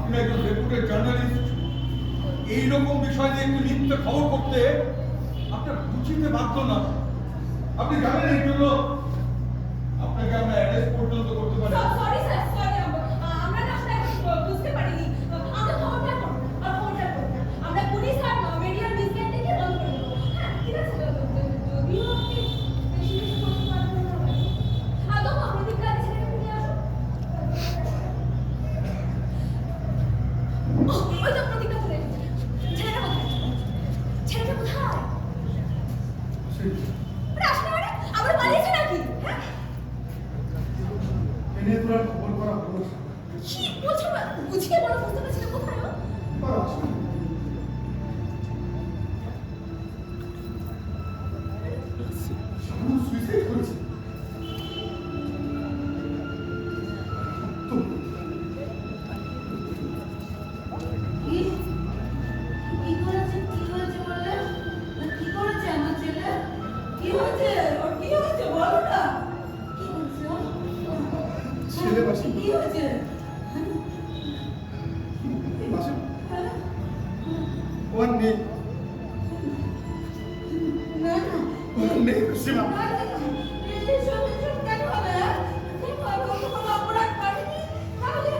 আপনি একজন রেপুটেড জার্নালিস্ট, এইরকম বিষয় নিয়ে একটু মিথ্যে খবর করতে আপনার বুঝিতে বাধ্য না। আপনি জানেন এই জন্য আপনাকে আমরা অ্যারেস্ট পর্যন্ত করতে পারি। সরি স্যার, সরি, আমরা না আসলে বুঝতে পারিনি। আমরা খবরটা করব, আমরা পুলিশ আর মিডিয়ার বিজ্ঞান থেকে বন্ধ করে দেবো। হ্যাঁ, ঠিক আছে, যদিও আপনি বেশি কিছু করতে পারবেন না। আদৌ প্রতিজ্ঞা ছেলেকে নিয়ে আসো। ওই তো প্রতিজ্ঞা চলে এসেছে। ছেলেটা কোথায়? ছেলেটা কোথায়? আসলে মানে আবার পালিয়েছে নাকি? হ্যাঁ, এনে তোরা খবর করা হলো। কি বলছো? বুঝিয়ে বলো, বুঝতে পারছি না। কোথায় ও? সুইসাইড করেছে। কি করেছে? কি করেছে বললে? কি করেছে আমার ছেলে? কি হয়েছে ওর? কি হয়েছে বলো না। কি হয়েছে ওর? ছেলে বাসি। কি হয়েছে? ওর নেই, না না ওর নেই সীমা। এসব কেন হবে? কেন হবে? ও তো কোনো অপরাধ করেনি। তাহলে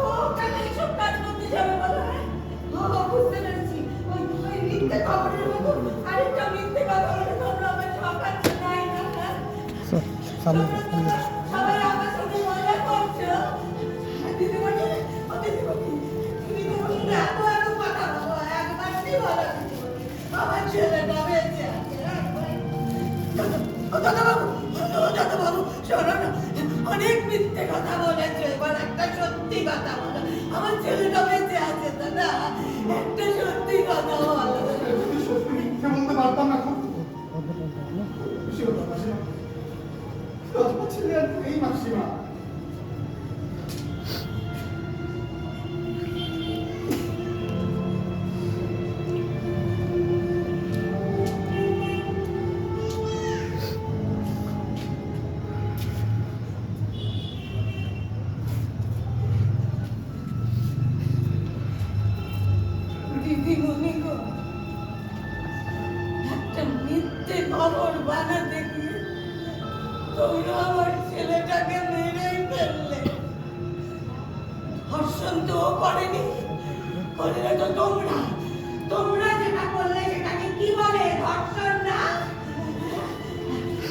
ও কেন এসব কাজ করতে যাবে বলো? ও বুঝতে পেরেছি। ওই মিথ্যে খবরের মতো আরেকটা মিথ্যে কথা বলে তোমরা আমার ঠকাচ্ছ, তাই না? সবাই আমার সাথে মজা করছো। দিদিমণি, ও দিদিমণি, দিদিমণি না এত এত কথা বলো, একবারটি বলো দিদিমণি। আমার ছেলেটা বেঁচে আছে। দাদাবাবু, শোনো না, অনেক মিথ্যে কথা বলেছো, এবার একটা সত্যি কথা বলো। আমার ছেলেটা বেঁচে আছে দাদা, একটা সত্যি কথা বলো। সত্যি মিথ্যে বলতে পারতাম না। খুব ছেলে আর এই মাসিমা। দিদিমণি গো, একটা মিথ্যে খবর বানাতে গিয়ে তোমরা আমার ছেলেটাকে মেরেই ফেললে। ধর্ষণ তো ও করেনি, করলে তো তোমরা। তোমরা যেটা করলে সেটাকে কি বলে? ধর্ষণ না?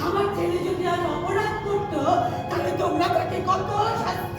আমার ছেলে যদি আর অপরাধ করতো তাহলে তোমরা তাকে কত শাস্তি